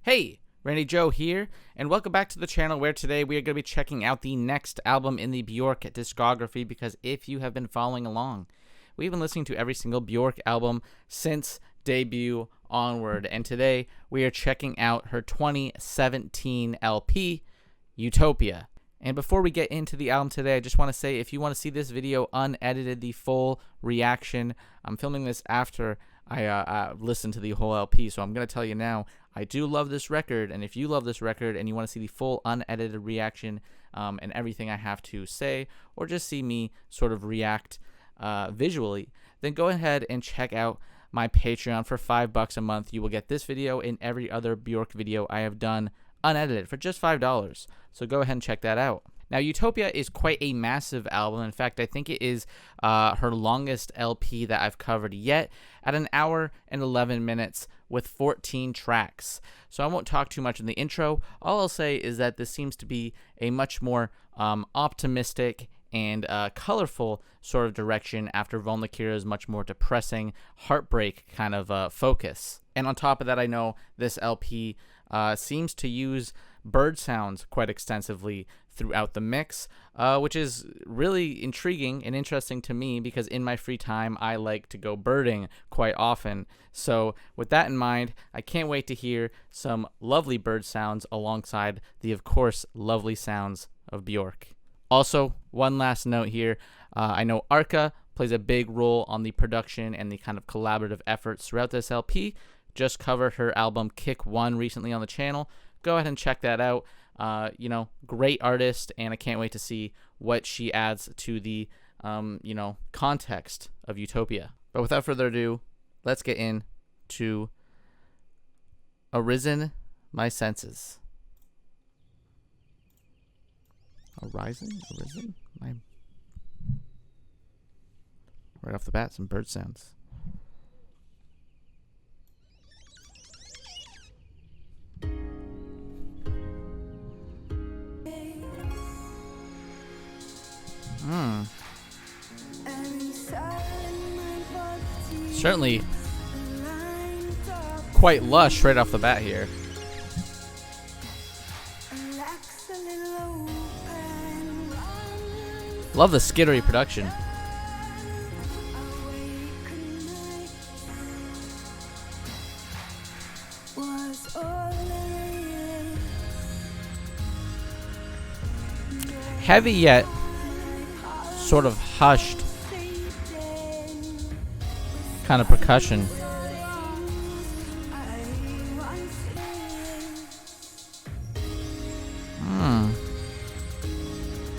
Hey, Randy Joe here, and welcome back to the channel where today we are going to be checking out the next album in the Björk discography, because if you have been following along, we've been listening to every single Björk album since debut onward, and today we are checking out her 2017 LP, Utopia. And before we get into the album today, I just want to say, if you want to see this video unedited, the full reaction, I'm filming this after I listened to the whole LP, so I'm going to tell you now, I do love this record, and if you love this record and you want to see the full unedited reaction and everything I have to say, or just see me sort of react visually, then go ahead and check out my Patreon for $5 a month. You will get this video and every other Björk video I have done unedited for just $5. So go ahead and check that out. Now, Utopia is quite a massive album. In fact, I think it is her longest LP that I've covered yet, at an hour and 11 minutes with 14 tracks. So I won't talk too much in the intro. All I'll say is that this seems to be a much more optimistic and colorful sort of direction after Volnakira's much more depressing heartbreak kind of focus. And on top of that, I know this LP seems to use bird sounds quite extensively throughout the mix, which is really intriguing and interesting to me, because in my free time I like to go birding quite often. So with that in mind, I can't wait to hear some lovely bird sounds alongside the, of course, lovely sounds of Björk. Also, one last note here, I know Arka plays a big role on the production and the kind of collaborative efforts throughout this LP. Just covered her album Kick 1 recently on the channel. Go ahead and check that out. You know, great artist, and I can't wait to see what she adds to the, you know, context of Utopia. But without further ado, let's get into Arisen, My Senses. Arisen? My... Right off the bat, some bird sounds. Certainly quite lush right off the bat here. Love the skittery production. Heavy yet sort of hushed kind of percussion.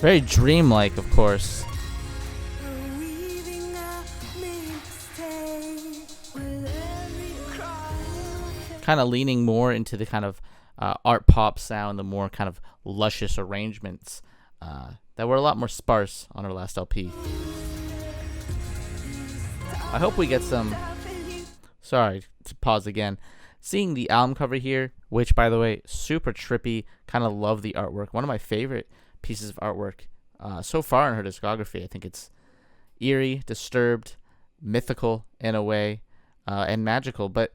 Very dreamlike, of course. Kind of leaning more into the kind of art pop sound, the more kind of luscious arrangements that were a lot more sparse on her last LP. I hope we get some... Sorry to pause again. Seeing the album cover here, which, by the way, super trippy. Kind of love the artwork. One of my favorite pieces of artwork so far in her discography. I think it's eerie, disturbed, mythical in a way, and magical. But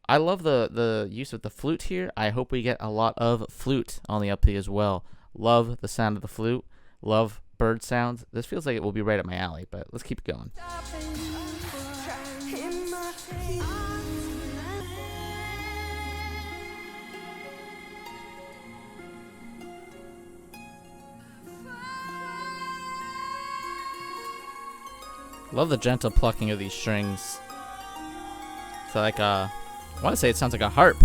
I love the use of the flute here. I hope we get a lot of flute on the LP as well. Love the sound of the flute. Love bird sounds. This feels like it will be right up my alley, but let's keep it going. Love the gentle plucking of these strings. So like I want to say it sounds like a harp.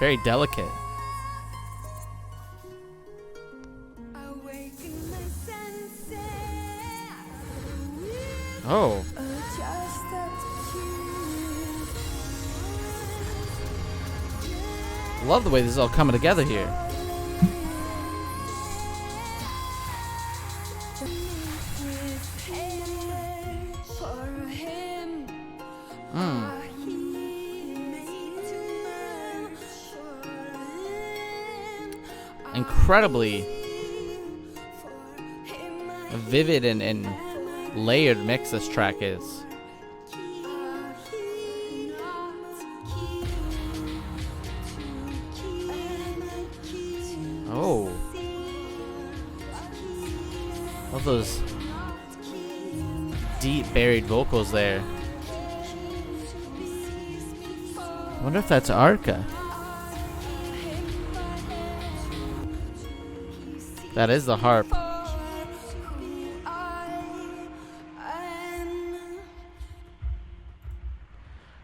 Very delicate. Oh. Love the way this is all coming together here. Incredibly vivid and layered mix this track is. Oh. Love those deep buried vocals there. I wonder if that's Arca. That is the harp.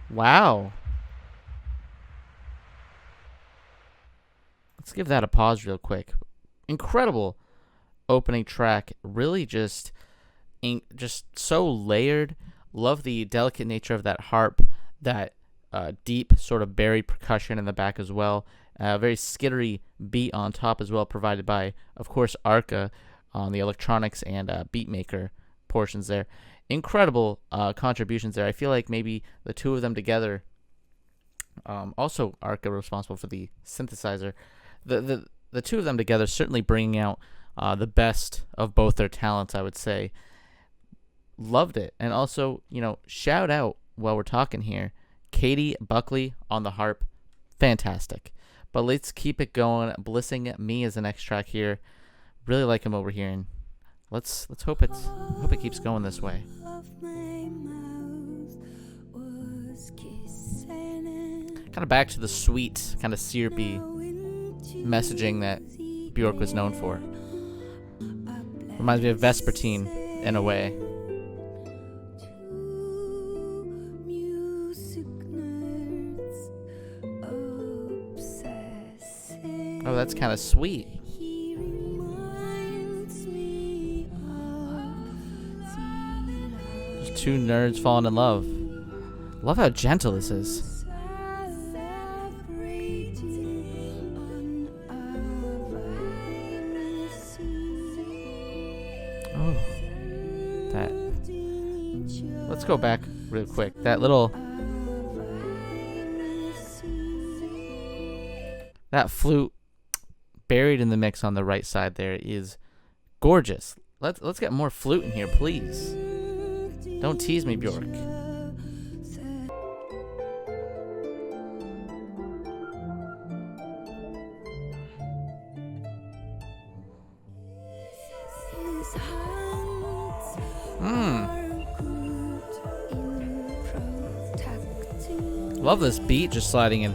Wow. Let's give that a pause real quick. Incredible opening track. Really just so layered. Love the delicate nature of that harp. That deep sort of buried percussion in the back as well. Very skittery beat on top as well, provided by, of course, Arca on the electronics and beat maker portions there. Incredible contributions there. I feel like maybe the two of them together, also Arca responsible for the synthesizer, the two of them together certainly bringing out the best of both their talents, I would say. Loved it. And also, shout out while we're talking here, Katie Buckley on the harp. Fantastic. But let's keep it going. Blissing Me is the next track here. Really like what we're hearing. Let's hope it keeps going this way. Kind of back to the sweet, kind of syrupy messaging that Björk was known for. Reminds me of Vespertine in a way. Oh, that's kind of sweet. Just two nerds falling in love. Love how gentle this is. Oh, that. Let's go back real quick. That flute buried in the mix on the right side there is gorgeous. Let's get more flute in here, please. Don't tease me, Björk. Love this beat just sliding in.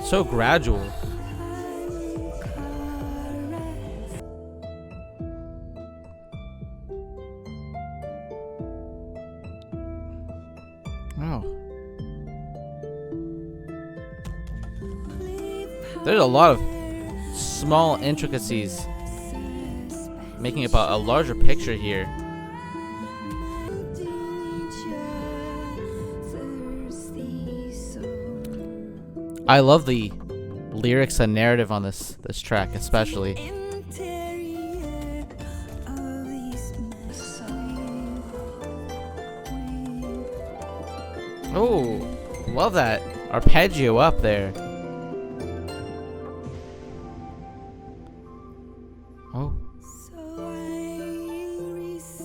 So gradual. Wow. There's a lot of small intricacies making up a larger picture here. I love the lyrics and narrative on this track, especially. Oh, love that arpeggio up there. Oh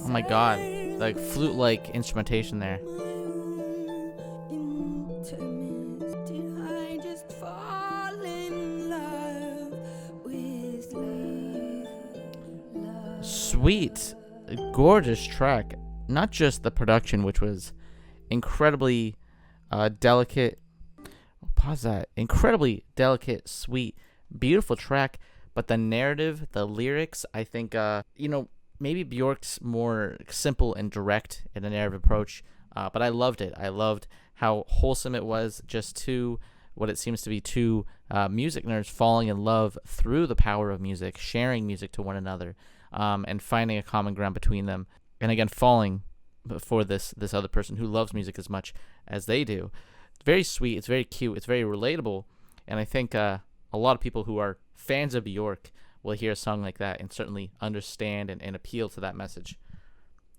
my god, like flute-like instrumentation there. Sweet, gorgeous track. Not just the production, which was incredibly delicate. Pause that. Incredibly delicate, sweet, beautiful track. But the narrative, the lyrics, I think, maybe Björk's more simple and direct in the narrative approach. But I loved it. I loved how wholesome it was. Just what it seems to be two music nerds falling in love through the power of music, sharing music to one another. And finding a common ground between them, and again falling for this other person who loves music as much as they do. It's very sweet. It's very cute. It's very relatable, and I think a lot of people who are fans of Björk will hear a song like that and certainly understand and appeal to that message.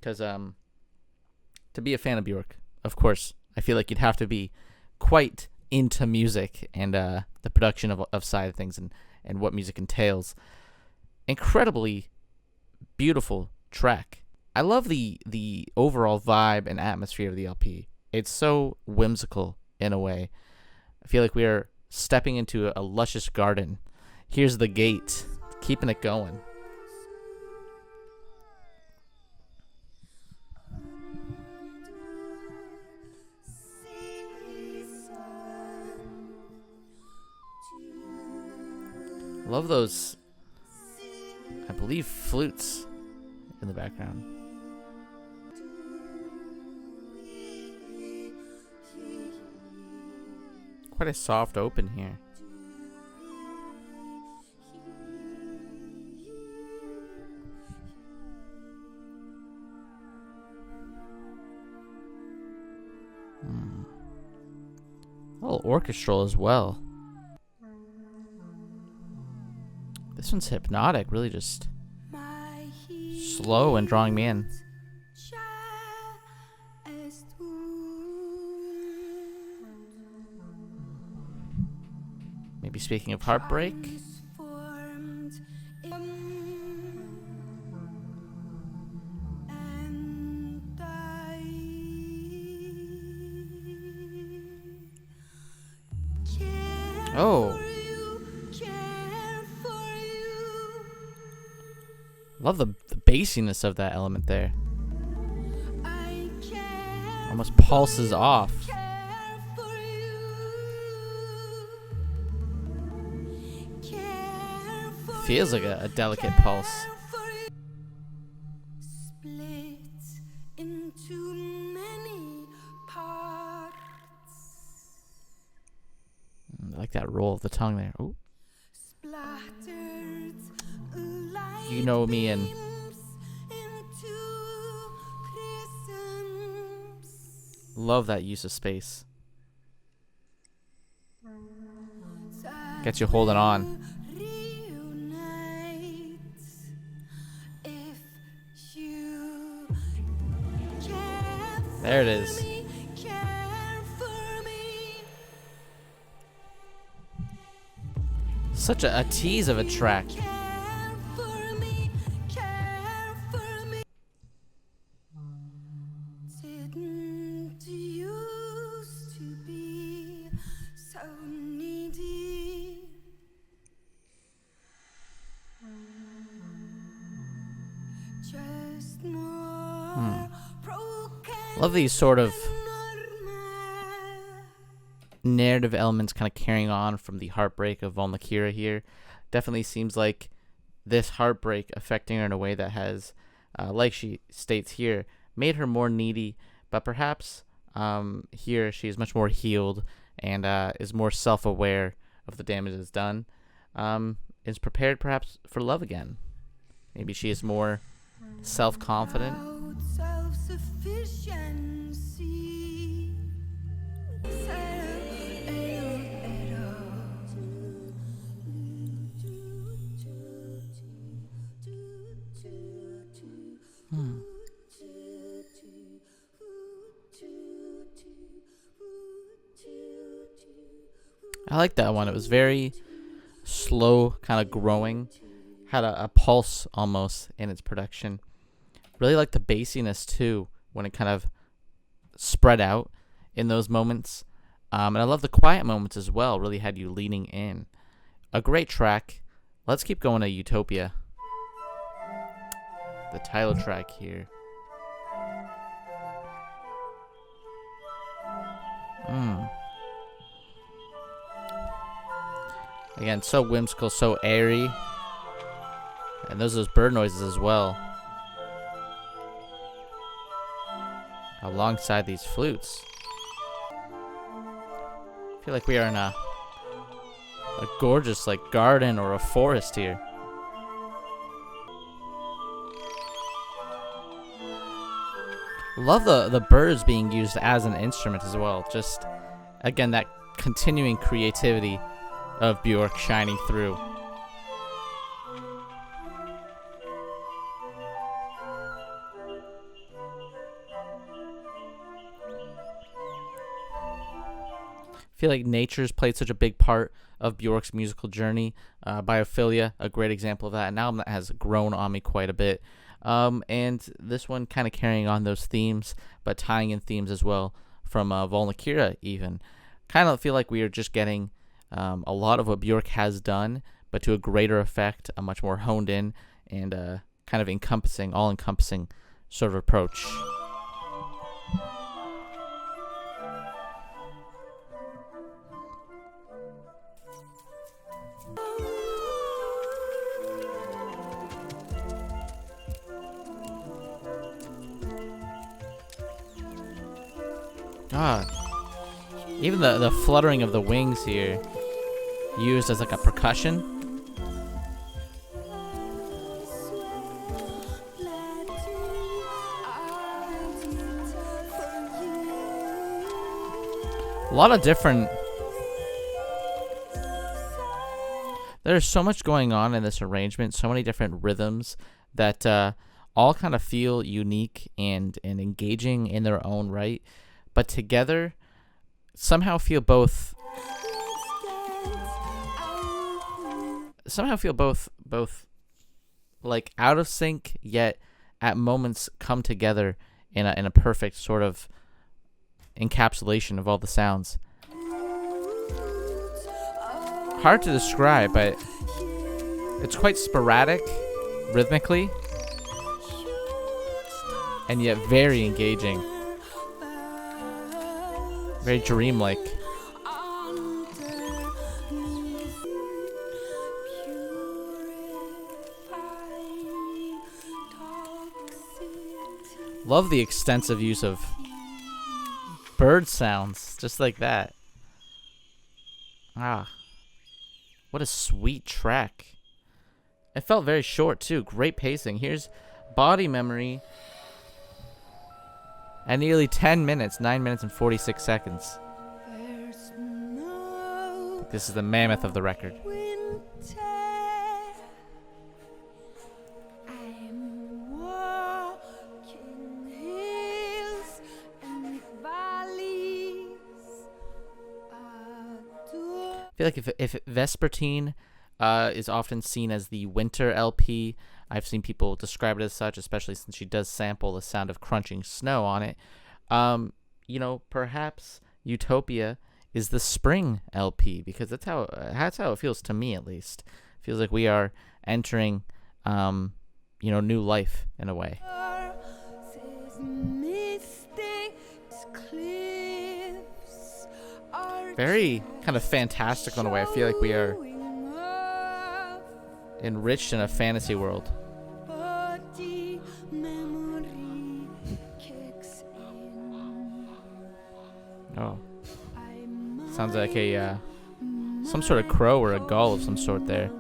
Because to be a fan of Björk, of course, I feel like you'd have to be quite into music and the production of side of things and what music entails. Incredibly beautiful track. I love the overall vibe and atmosphere of the LP. It's so whimsical in a way. I feel like we are stepping into a luscious garden. Here's the gate, keeping it going. Love those, I believe, flutes in the background. Quite a soft open here. A little orchestral as well. This one's hypnotic, really just slow and drawing me in. Maybe speaking of heartbreak. Oh. Love the bassiness of that element there. Almost pulses off. Feels like a delicate pulse. I like that roll of the tongue there. Ooh. You know me and love that use of space. Gets you holding on. There it is. Such a tease of a track. Love these sort of narrative elements kind of carrying on from the heartbreak of Valkyria here. Definitely seems like this heartbreak affecting her in a way that has, like she states here, made her more needy, but perhaps here she is much more healed and is more self-aware of the damage it's done, is prepared perhaps for love again. Maybe she is more self-confident. I like that one. It was very slow, kind of growing. Had a pulse almost in its production. Really like the bassiness too when it kind of spread out in those moments. And I love the quiet moments as well. Really had you leaning in. A great track. Let's keep going to Utopia. The title track here. Again, so whimsical, so airy. And those bird noises as well. Alongside these flutes. I feel like we are in a gorgeous like garden or a forest here. Love the birds being used as an instrument as well. Just, again, that continuing creativity of Björk shining through. I feel like nature's played such a big part of Björk's musical journey. Biophilia, a great example of that. An album that has grown on me quite a bit. And this one kind of carrying on those themes, but tying in themes as well from Valkyria even. Kind of feel like we are just getting a lot of what Björk has done, but to a greater effect, a much more honed in and kind of encompassing, all-encompassing sort of approach. Even the fluttering of the wings here, used as like a percussion. A lot of different. There's so much going on in this arrangement, so many different rhythms that all kind of feel unique and engaging in their own right, but together somehow feel both like out of sync, yet at moments come together in a perfect sort of encapsulation of all the sounds. Hard to describe, but it's quite sporadic rhythmically and yet very engaging. Very dreamlike. Love the extensive use of bird sounds, just like that. Ah, what a sweet track. It felt very short too. Great pacing. Here's Body Memory. At nearly 10 minutes, 9 minutes and 46 seconds. This is the mammoth of the record. I feel like if Vespertine is often seen as the winter LP, I've seen people describe it as such, especially since she does sample the sound of crunching snow on it. You know, perhaps Utopia is the spring LP, because that's how it feels to me, at least. It feels like we are entering, new life in a way. Very kind of fantastical in a way. I feel like we are enriched in a fantasy world. Oh, sounds like a some sort of crow or a gull of some sort there.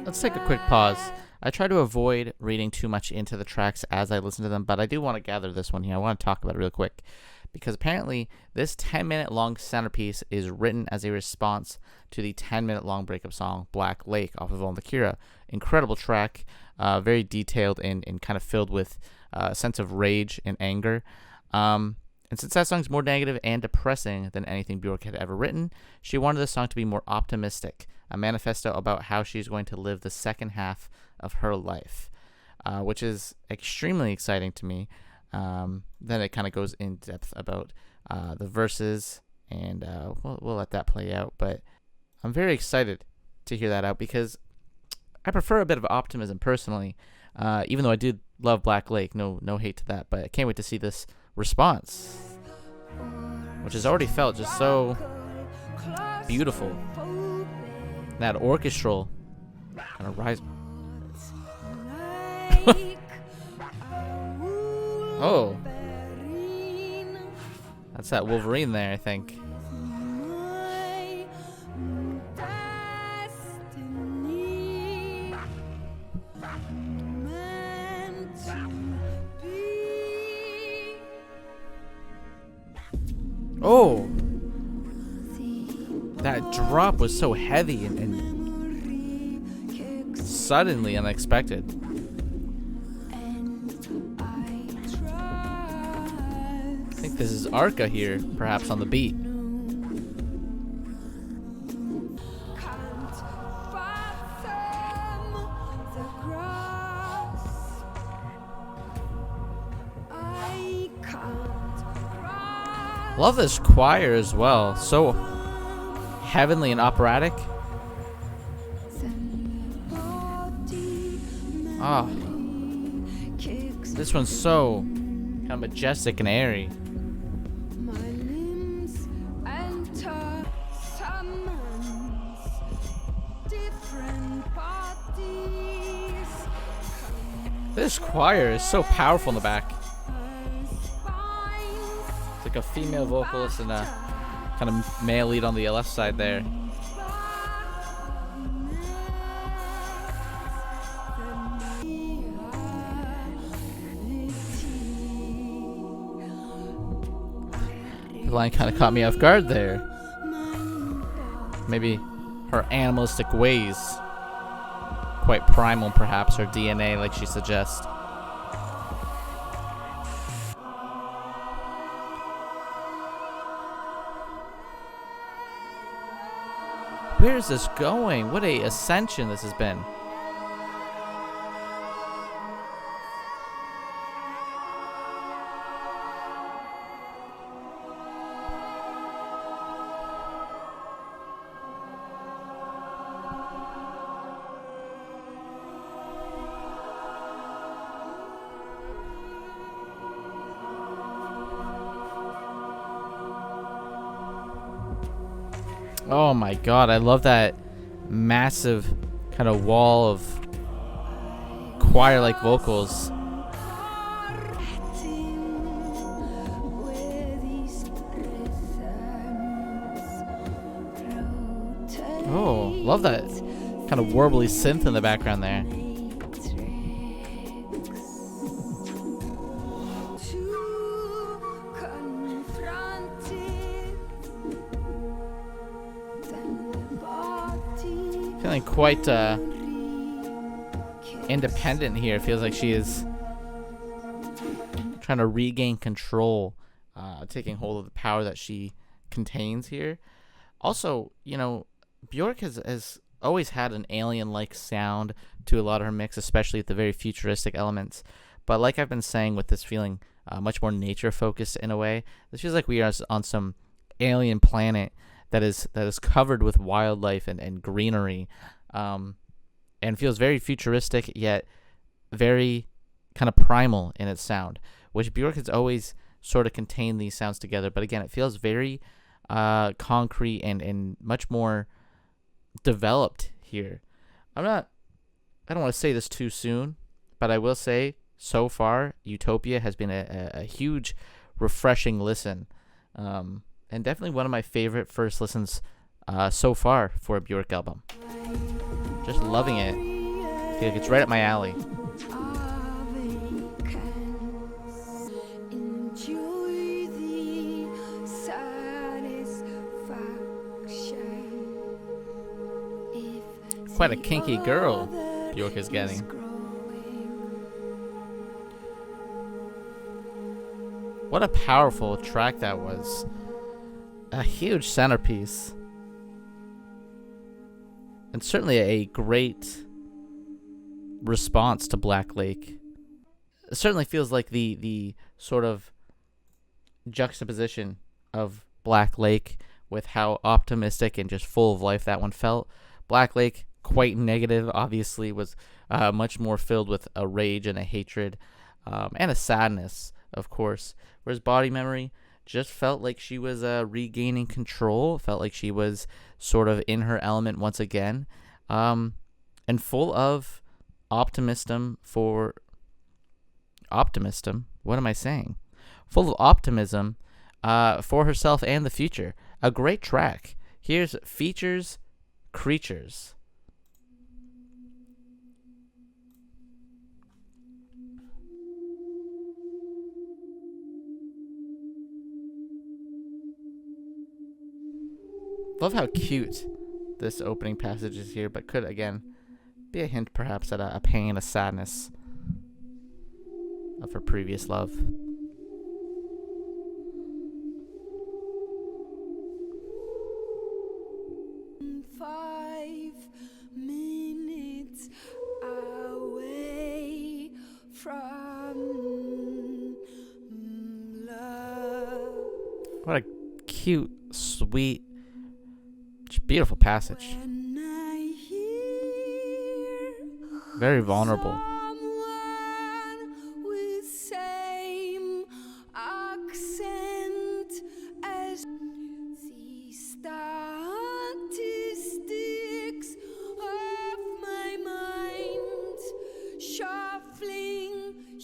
Let's take a quick pause. I try to avoid reading too much into the tracks as I listen to them, but I do want to gather this one here. I want to talk about it real quick, because apparently this 10-minute long centerpiece is written as a response to the 10-minute long breakup song Black Lake off of On the Kira. Incredible track, very detailed and kind of filled with a sense of rage and anger. And since that song's more negative and depressing than anything Björk had ever written, she wanted the song to be more optimistic, a manifesto about how she's going to live the second half of her life, which is extremely exciting to me. Then it kind of goes in depth about the verses, and we'll let that play out. But I'm very excited to hear that out, because I prefer a bit of optimism personally, even though I do love Black Lake. No hate to that, but I can't wait to see this response, which has already felt just so beautiful. That orchestral kind of rise. Oh, that's that Wolverine there, I think. Oh, that drop was so heavy and suddenly unexpected. I think this is Arca here, perhaps on the beat. Love this choir as well. So heavenly and operatic. Ah, this one's so kind of majestic and airy. This choir is so powerful in the back. It's like a female vocalist and a kind of male lead on the left side there. The line kind of caught me off guard there. Maybe her animalistic ways. Quite primal, perhaps, her DNA, like she suggests. Where is this going? What a ascension this has been. Oh my god, I love that massive kind of wall of choir-like vocals. Oh, love that kind of warbly synth in the background there. Feeling quite independent here. It feels like she is trying to regain control, taking hold of the power that she contains here. Also, you know, Björk has always had an alien-like sound to a lot of her mix, especially with the very futuristic elements. But like I've been saying, with this feeling much more nature-focused in a way, this feels like we are on some alien planet that is covered with wildlife and greenery, and feels very futuristic yet very kind of primal in its sound, which Björk has always sort of contained these sounds together. But again, it feels very concrete and much more developed here. I don't want to say this too soon, but I will say so far Utopia has been a huge refreshing listen. And definitely one of my favorite first listens so far for a Björk album. Just loving it. I feel like it's right up my alley. Quite a kinky girl Björk is getting. What a powerful track that was. A huge centerpiece. And certainly a great response to Black Lake. It certainly feels like the sort of juxtaposition of Black Lake with how optimistic and just full of life that one felt. Black Lake, quite negative, obviously, was much more filled with a rage and a hatred, and a sadness, of course. Whereas Body Memory just felt like she was regaining control, felt like she was sort of in her element once again, and full of optimism. What am I saying? Full of optimism for herself and the future. A great track. Here's Features Creatures. Love how cute this opening passage is here, but could, again, be a hint perhaps at a pain, a sadness of her previous love. Away from love. What a cute, sweet, beautiful passage. Very vulnerable.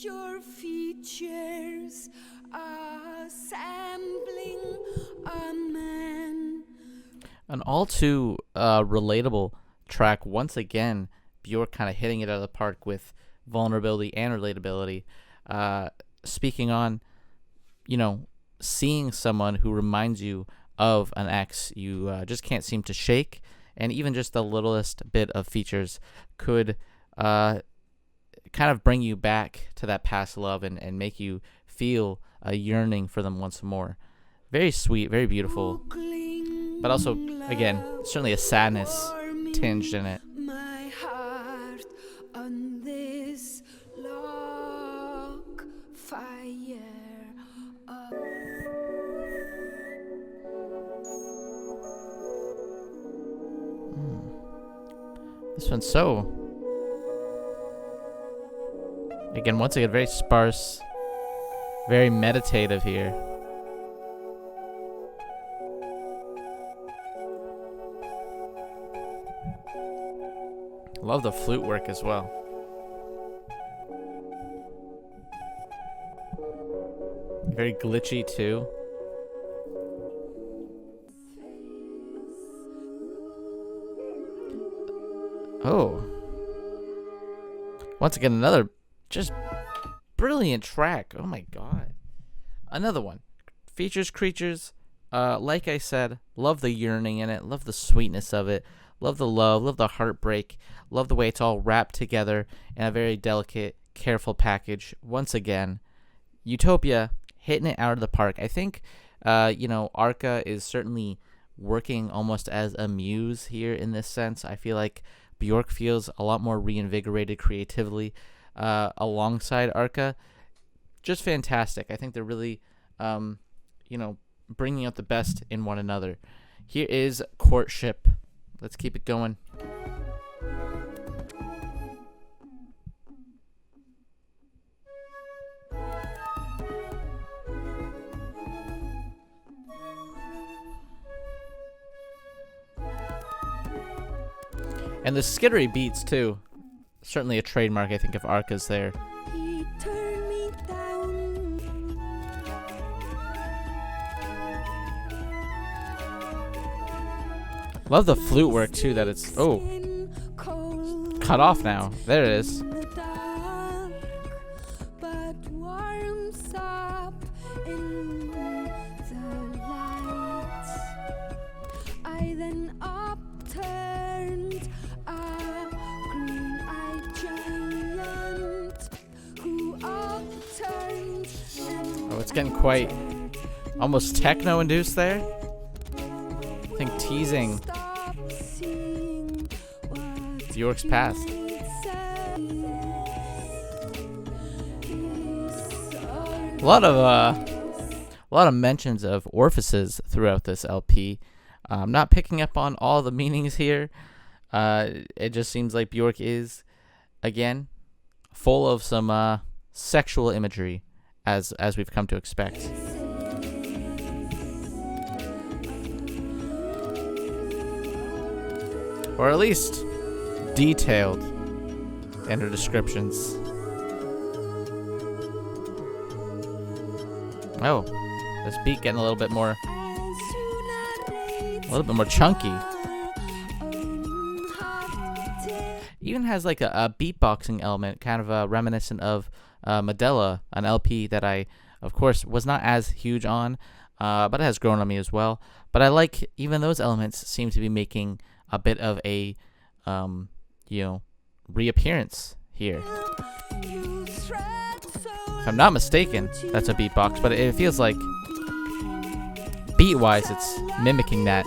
Your features assembling a man. An all too relatable track. Once again, Björk kind of hitting it out of the park with vulnerability and relatability. Speaking on, seeing someone who reminds you of an ex you just can't seem to shake, and even just the littlest bit of features could kind of bring you back to that past love and make you feel a yearning for them once more. Very sweet, very beautiful, but also, again, certainly a sadness tinged in it. My heart on this log fire. This one's so... Again, once again, very sparse, very meditative here. Love the flute work as well. Very glitchy too. Oh. Once again, another just brilliant track. Oh my god. Another one. Features creatures. Like I said, love the yearning in it. Love the sweetness of it. Love the love. Love the heartbreak. Love the way it's all wrapped together in a very delicate, careful package. Once again, Utopia hitting it out of the park. I think, Arca is certainly working almost as a muse here in this sense. I feel like Björk feels a lot more reinvigorated creatively alongside Arca. Just fantastic. I think they're really, bringing out the best in one another. Here is Courtship. Let's keep it going. And the skittery beats too. Certainly a trademark, I think, of Arca's there. He turned me down. Love the flute work too, that it's cut off now. There it is. But warms up in the light. I then upturned a green-eyed giant who upturned. Oh, it's getting quite almost techno-induced there. I think teasing Björk's past. A lot of mentions of orifices throughout this LP. I'm not picking up on all the meanings here. It just seems like Björk is, again, full of some sexual imagery, as we've come to expect. Or at least detailed in her descriptions. Oh, this beat getting a little bit more chunky. Even has like a beatboxing element, kind of reminiscent of Medela, an LP that I, of course, was not as huge on, but it has grown on me as well. But I like even those elements seem to be making a bit of a, reappearance here. If I'm not mistaken, that's a beatbox, but it feels like beat-wise, it's mimicking that.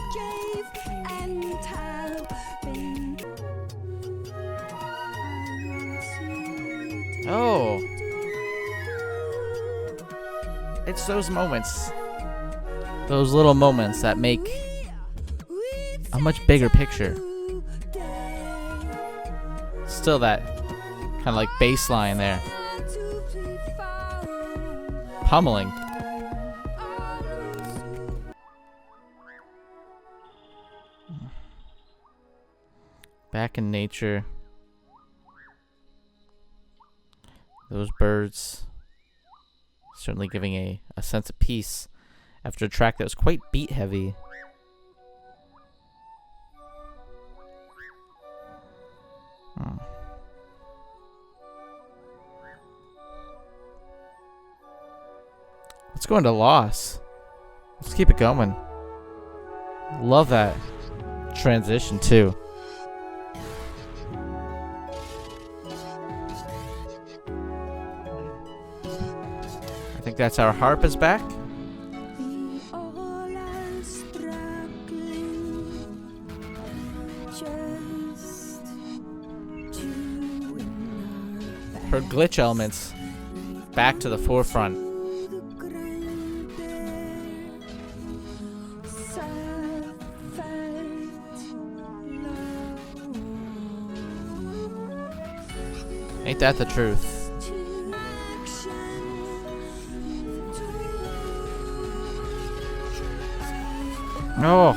Oh, it's those moments Those little moments that make a much bigger picture. Still that kind of like bass line there. Pummeling. Back in nature. Those birds certainly giving a sense of peace after a track that was quite beat heavy. Let's go into Loss. Let's keep it going. Love that transition too. I think that's our harp is back. Her glitch elements back to the forefront. Ain't that the truth? Oh,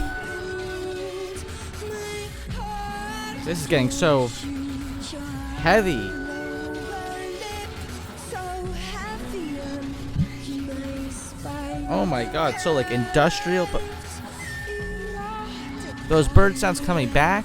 this is getting so heavy. Oh my god, so like industrial, but those bird sounds coming back.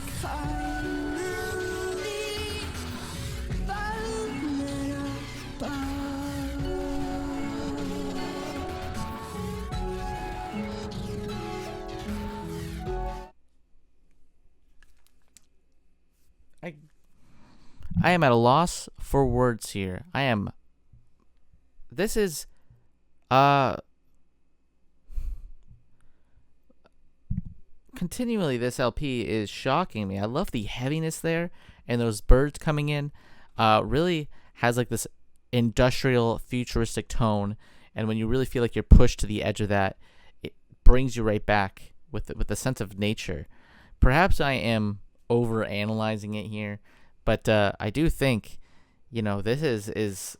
I am at a loss for words here. This is continually, this LP is shocking me. I love the heaviness there, and those birds coming in really has like this industrial futuristic tone, and when you really feel like you're pushed to the edge of that, it brings you right back with the sense of nature. Perhaps I am over analyzing it here, but I do think, this is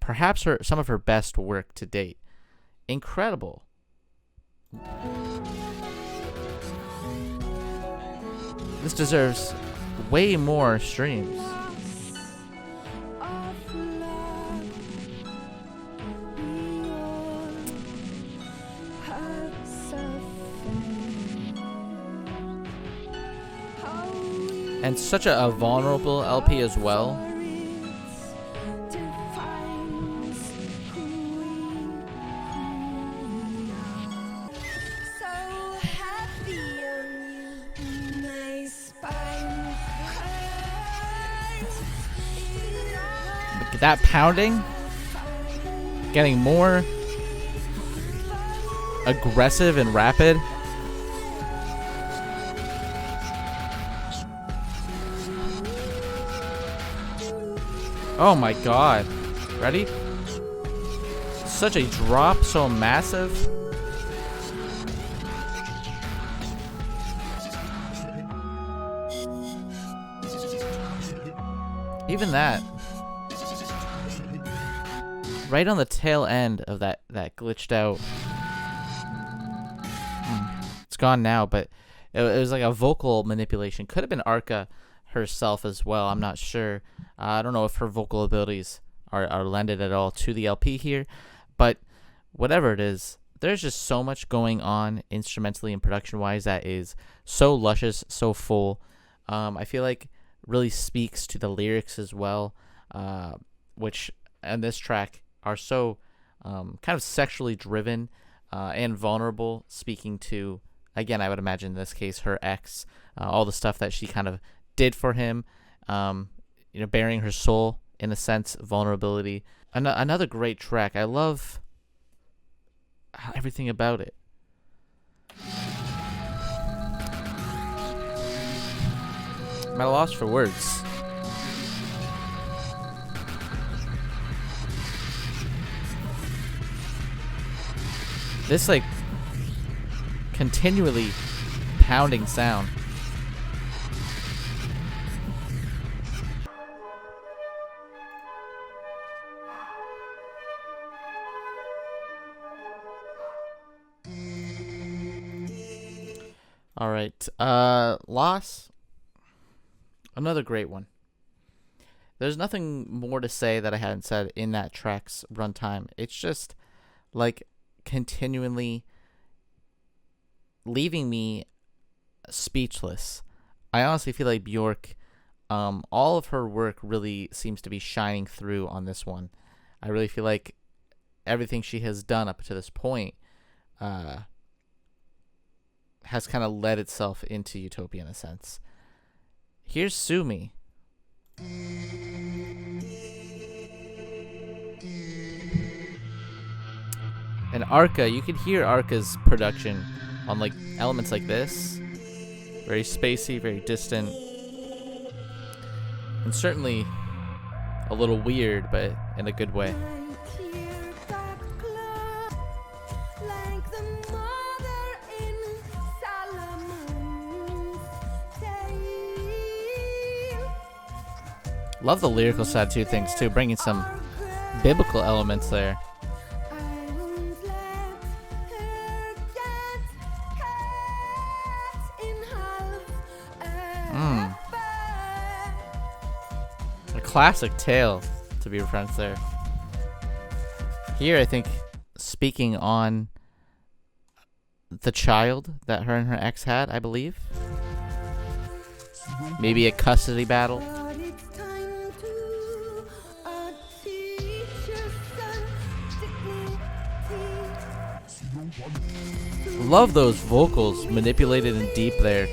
perhaps some of her best work to date. Incredible. This deserves way more streams. And such a vulnerable LP as well. That pounding, getting more aggressive and rapid. Oh my god. Ready? Such a drop, so massive. Even that. Right on the tail end of that glitched out. It's gone now, but it was like a vocal manipulation. Could have been Arca herself as well. I'm not sure. I don't know if her vocal abilities are lended at all to the LP here, but whatever it is, there's just so much going on instrumentally and production-wise that is so luscious, so full. I feel like really speaks to the lyrics as well, which on this track are so kind of sexually driven and vulnerable, speaking to, again, I would imagine in this case, her ex, all the stuff that she kind of did for him, bearing her soul in a sense, vulnerability. Another great track. I love everything about it. I'm at a loss for words. This continually pounding sound. All right. Loss. Another great one. There's nothing more to say that I hadn't said in that track's runtime. It's just like continually leaving me speechless. I honestly feel like Björk, all of her work really seems to be shining through on this one. I really feel like everything she has done up to this point has kind of led itself into Utopia in a sense. Here's Sue Me. And Arca, you can hear Arca's production on like elements like this. Very spacey, very distant. And certainly a little weird, but in a good way. Love the lyrical side too, things too, bringing some biblical elements there. A classic tale to be referenced there. Here, I think, speaking on the child that her and her ex had, I believe. Maybe a custody battle. Love those vocals, manipulated and deep there.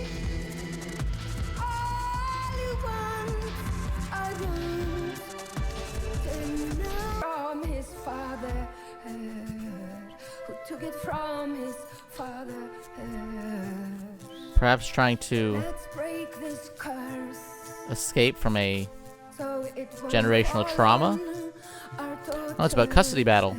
Perhaps trying to escape from a generational trauma. Oh, it's about custody battle.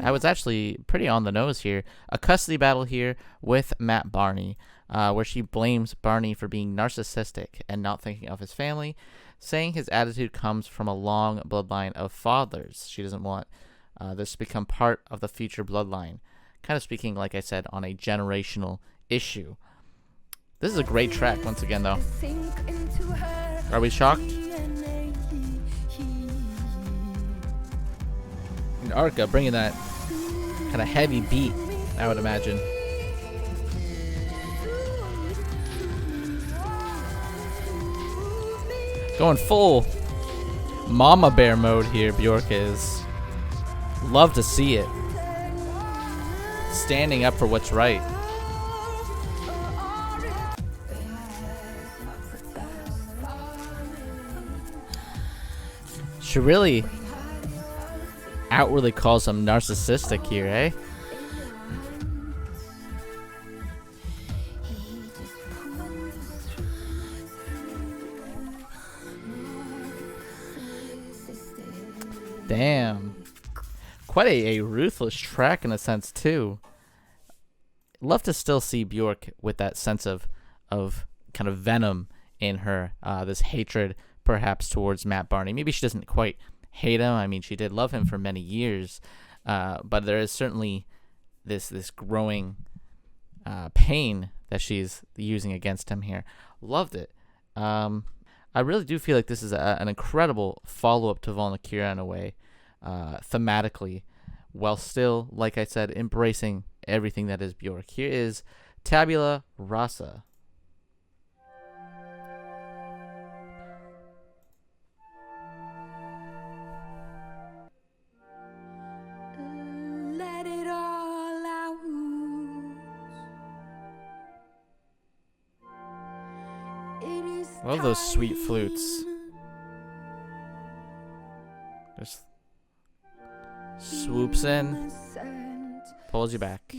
I was actually pretty on the nose here. A custody battle here with Matt Barney, where she blames Barney for being narcissistic and not thinking of his family, saying his attitude comes from a long bloodline of fathers. She doesn't want this to become part of the future bloodline. Kind of speaking, like I said, on a generational issue. This is a great track, once again, though. Are we shocked? And Arca bringing that kind of heavy beat, I would imagine. Going full mama bear mode here, Björk is. Love to see it. Standing up for what's right. She really outwardly calls him narcissistic here, eh? Damn. Quite a ruthless track in a sense, too. Love to still see Björk with that sense of kind of venom in her. This hatred, perhaps, towards Matt Barney. Maybe she doesn't quite hate him. I mean, she did love him for many years. But there is certainly this growing pain that she's using against him here. Loved it. I really do feel like this is an incredible follow-up to Valkyria in a way, thematically, while still, like I said, embracing everything that is Björk. Here is Tabula Rasa. Let it all out. It is Love those sweet flutes. Just swoops in, pulls you back.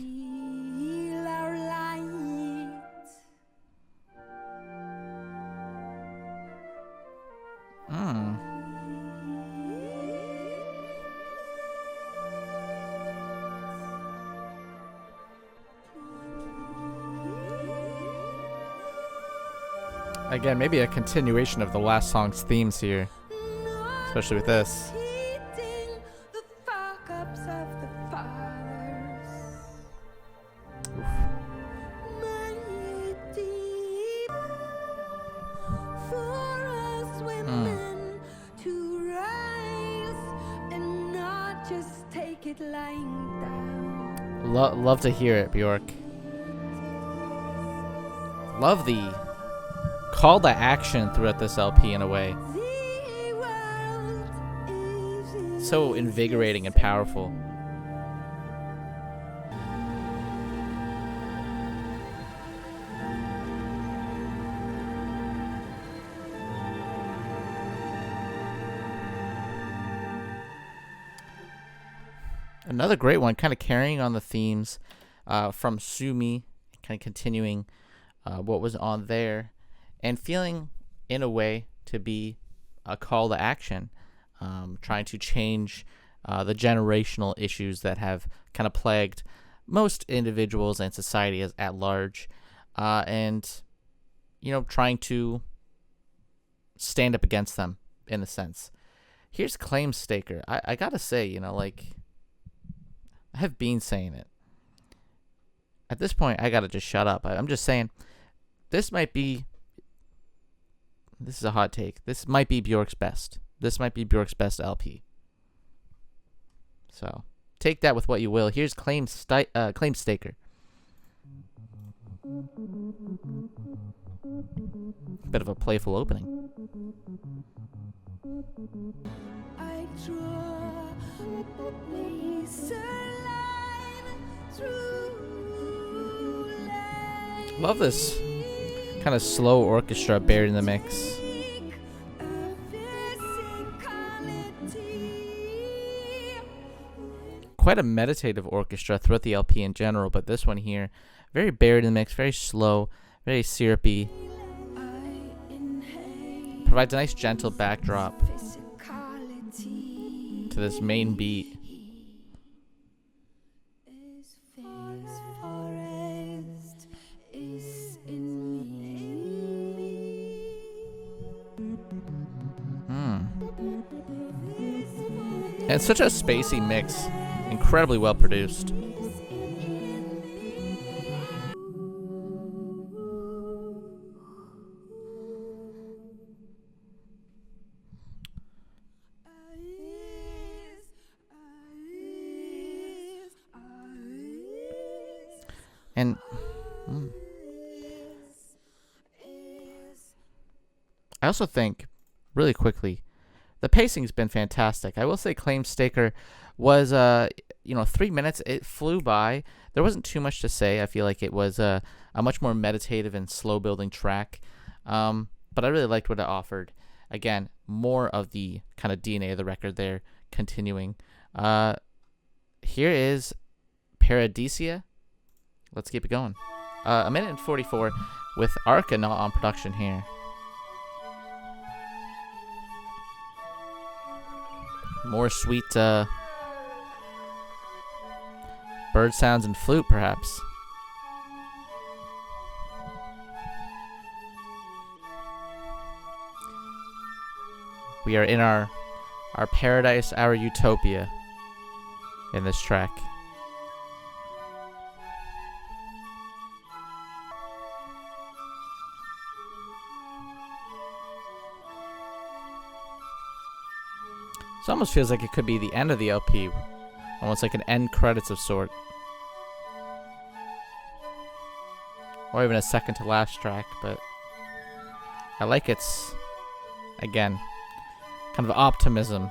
Again, maybe a continuation of the last song's themes here, especially with this. Heeding the fuck-ups of the fathers. Money deep for us women to rise and not just take it lying down. Love to hear it, Bjork. Love the call to action throughout this LP in a way. The world is So invigorating and powerful. Another great one, kind of carrying on the themes from Sumi, kind of continuing what was on there, and feeling, in a way, to be a call to action, trying to change the generational issues that have kind of plagued most individuals and society at large, and, you know, trying to stand up against them, in a sense. Here's Claim Staker. I gotta say, you know, like, I have been saying it. At this point, I gotta just shut up. I'm just saying, this is a hot take. This might be Bjork's best. This might be Bjork's best LP. So, take that with what you will. Here's Claim Staker. Bit of a playful opening. I draw laser line through life. Love this kind of slow orchestra buried in the mix. Quite a meditative orchestra throughout the LP in general, but this one here, very buried in the mix, very slow, very syrupy. Provides a nice gentle backdrop to this main beat. And it's such a spacey mix, incredibly well produced. And I also think, really quickly, the pacing's been fantastic. I will say Claim Staker was, 3 minutes. It flew by. There wasn't too much to say. I feel like it was a much more meditative and slow-building track. But I really liked what it offered. Again, more of the kind of DNA of the record there, continuing. Here is Paradisia. Let's keep it going. A minute and 44 with Arca not on production here. More sweet bird sounds and flute, perhaps. We are in our paradise, our utopia in this track. It almost feels like it could be the end of the LP, almost like an end credits of sort, or even a second to last track. But I like its, again, kind of optimism.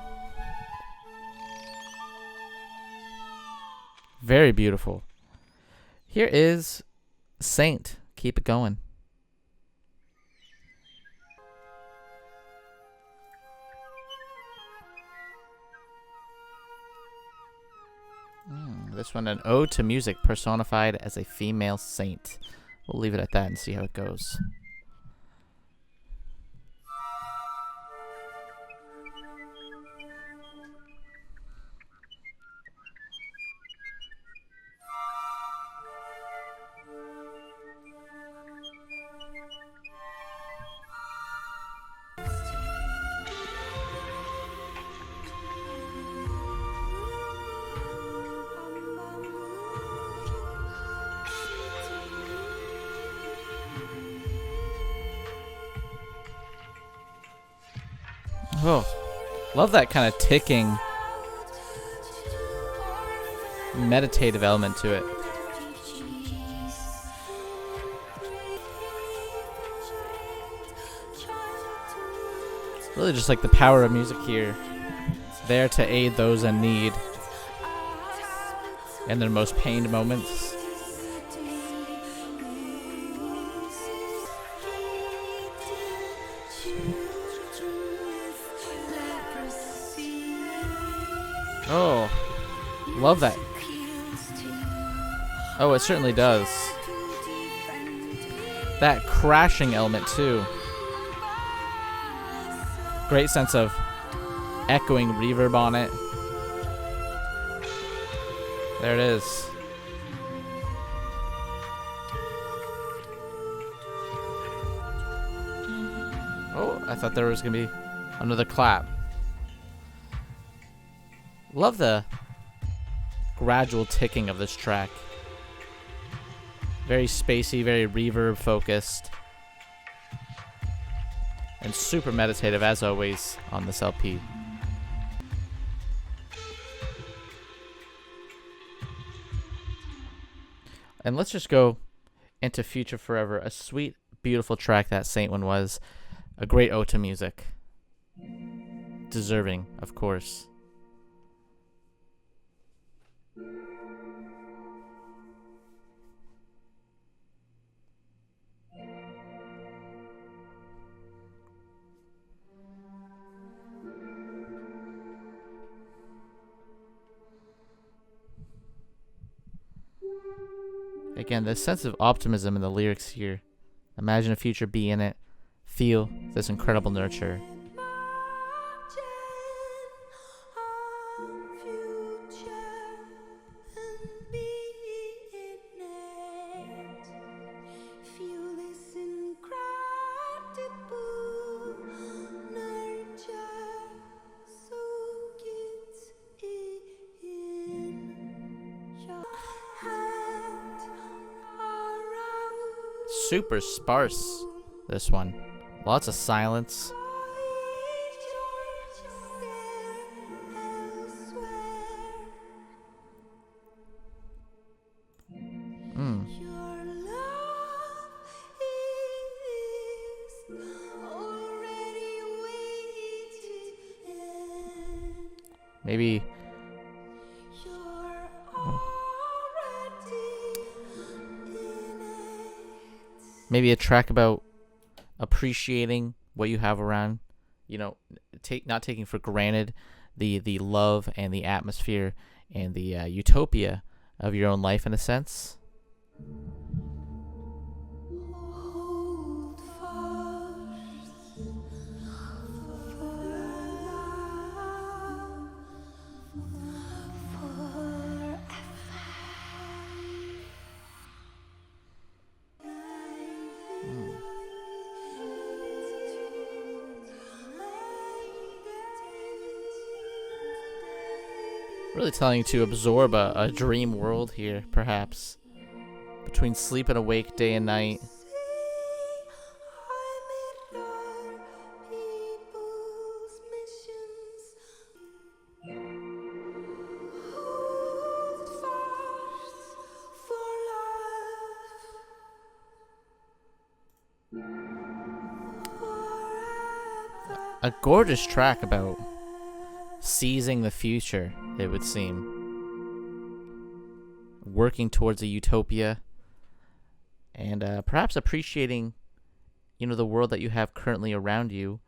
Very beautiful. Here is Saint. Keep it going. This one, an ode to music personified as a female saint. We'll leave it at that and see how it goes. Oh, love that kind of ticking, meditative element to it. Really just like the power of music here. It's there to aid those in need in their most pained moments. Oh, love that. Oh, it certainly does. That crashing element too. Great sense of echoing reverb on it. There it is. Oh, I thought there was going to be another clap. Love the gradual ticking of this track. Very spacey, very reverb focused. And super meditative as always on this LP. And let's just go into Future Forever. A sweet, beautiful track that Saint one was. A great ode to music. Deserving, of course. Again, this sense of optimism in the lyrics here. Imagine a future, be in it. Feel this incredible nurture. Super sparse, this one. Lots of silence. Maybe maybe a track about appreciating what you have around, you know, not taking for granted the love and the atmosphere and the utopia of your own life in a sense. Really telling you to absorb a dream world here, perhaps. Between sleep and awake, day and night. A gorgeous track about seizing the future, it would seem. Working towards a utopia. And perhaps appreciating, you know, the world that you have currently around you.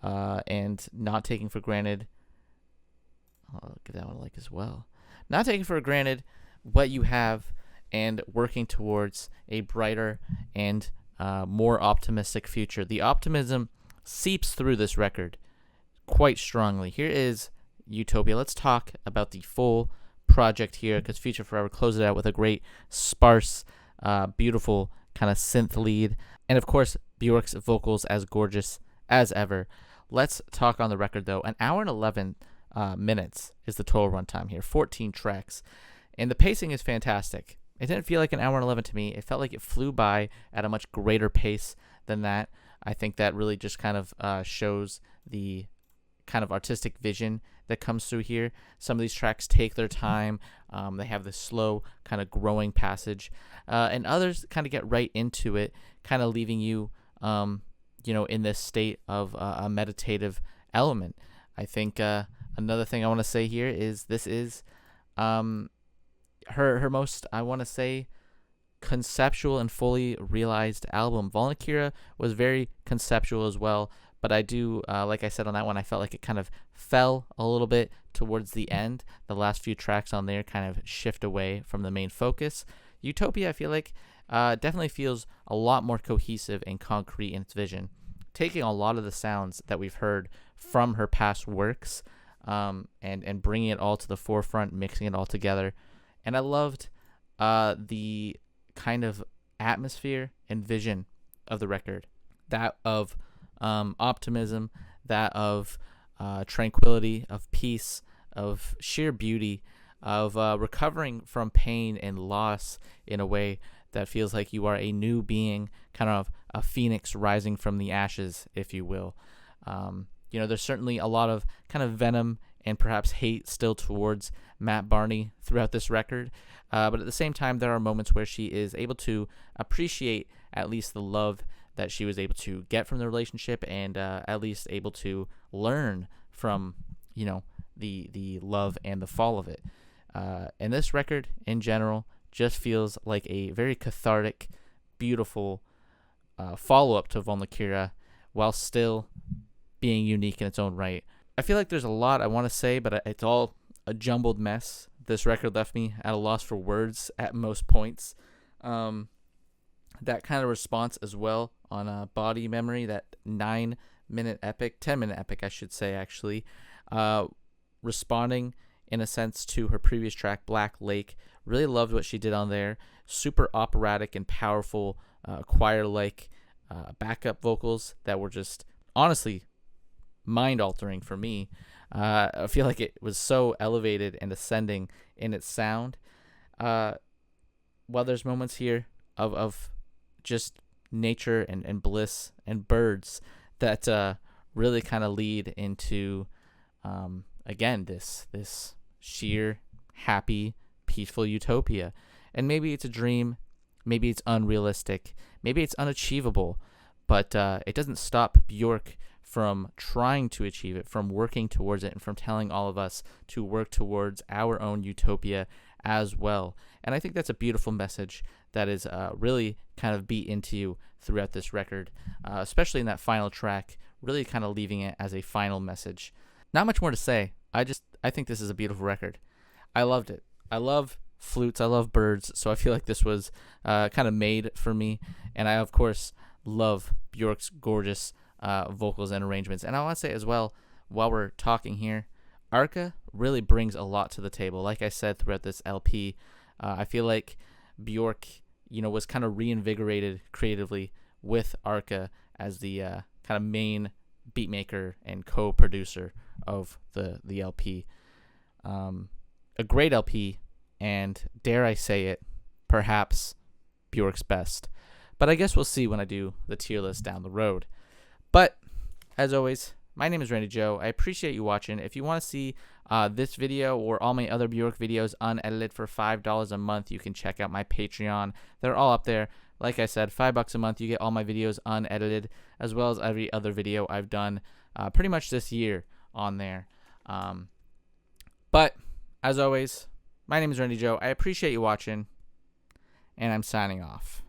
And not taking for granted. I'll give that one a like as well. Not taking for granted what you have and working towards a brighter and more optimistic future. The optimism seeps through this record quite strongly. Here is Utopia. Let's talk about the full project here, because Future Forever closes it out with a great, sparse, beautiful kind of synth lead. And of course, Björk's vocals as gorgeous as ever. Let's talk on the record though. An hour and 11 minutes is the total runtime here. 14 tracks. And the pacing is fantastic. It didn't feel like an hour and 11 to me. It felt like it flew by at a much greater pace than that. I think that really just kind of shows the kind of artistic vision that comes through here. Some of these tracks take their time. They have this slow kind of growing passage, and others kind of get right into it, kind of leaving you, in this state of a meditative element. I think another thing I want to say here is this is her most, I want to say, conceptual and fully realized album. Valkyria was very conceptual as well, but I do, like I said on that one, I felt like it kind of fell a little bit towards the end. The last few tracks on there kind of shift away from the main focus. Utopia, I feel like, definitely feels a lot more cohesive and concrete in its vision, taking a lot of the sounds that we've heard from her past works, and bringing it all to the forefront, mixing it all together. And I loved the kind of atmosphere and vision of the record, that of optimism, that of tranquility, of peace, of sheer beauty, of recovering from pain and loss in a way that feels like you are a new being, kind of a phoenix rising from the ashes, if you will. There's certainly a lot of kind of venom and perhaps hate still towards Matt Barney throughout this record. But at the same time, there are moments where she is able to appreciate at least the love that she was able to get from the relationship, and at least able to learn from, the love and the fall of it. And this record in general just feels like a very cathartic, beautiful follow-up to Valkyria, while still being unique in its own right. I feel like there's a lot I want to say, but it's all a jumbled mess. This record left me at a loss for words at most points. That kind of response as well on Body Memory, that 10-minute epic, I should say, actually, responding in a sense to her previous track, Black Lake. Really loved what she did on there. Super operatic and powerful, choir-like backup vocals that were just honestly mind-altering for me. I feel like it was so elevated and ascending in its sound. While there's moments here of just nature and bliss and birds that really kind of lead into, again, this sheer, happy, peaceful utopia. And maybe it's a dream, maybe it's unrealistic, maybe it's unachievable, but it doesn't stop Björk from trying to achieve it, from working towards it, and from telling all of us to work towards our own utopia as well. And I think that's a beautiful message that is really kind of beat into you throughout this record, especially in that final track, really kind of leaving it as a final message. Not much more to say. I think this is a beautiful record. I loved it. I love flutes. I love birds. So I feel like this was kind of made for me. And I, of course, love Björk's gorgeous vocals and arrangements. And I want to say as well, while we're talking here, Arka really brings a lot to the table. Like I said throughout this LP, I feel like Björk, was kind of reinvigorated creatively with Arka as the kind of main beatmaker and co-producer of the LP. A great LP, and dare I say it, perhaps Björk's best. But I guess we'll see when I do the tier list down the road. But as always, my name is Randy Joe. I appreciate you watching. If you want to see this video or all my other Björk videos unedited for $5 a month, you can check out my Patreon. They're all up there. Like I said, $5 a month, you get all my videos unedited, as well as every other video I've done pretty much this year on there. But as always, my name is Randy Joe. I appreciate you watching, and I'm signing off.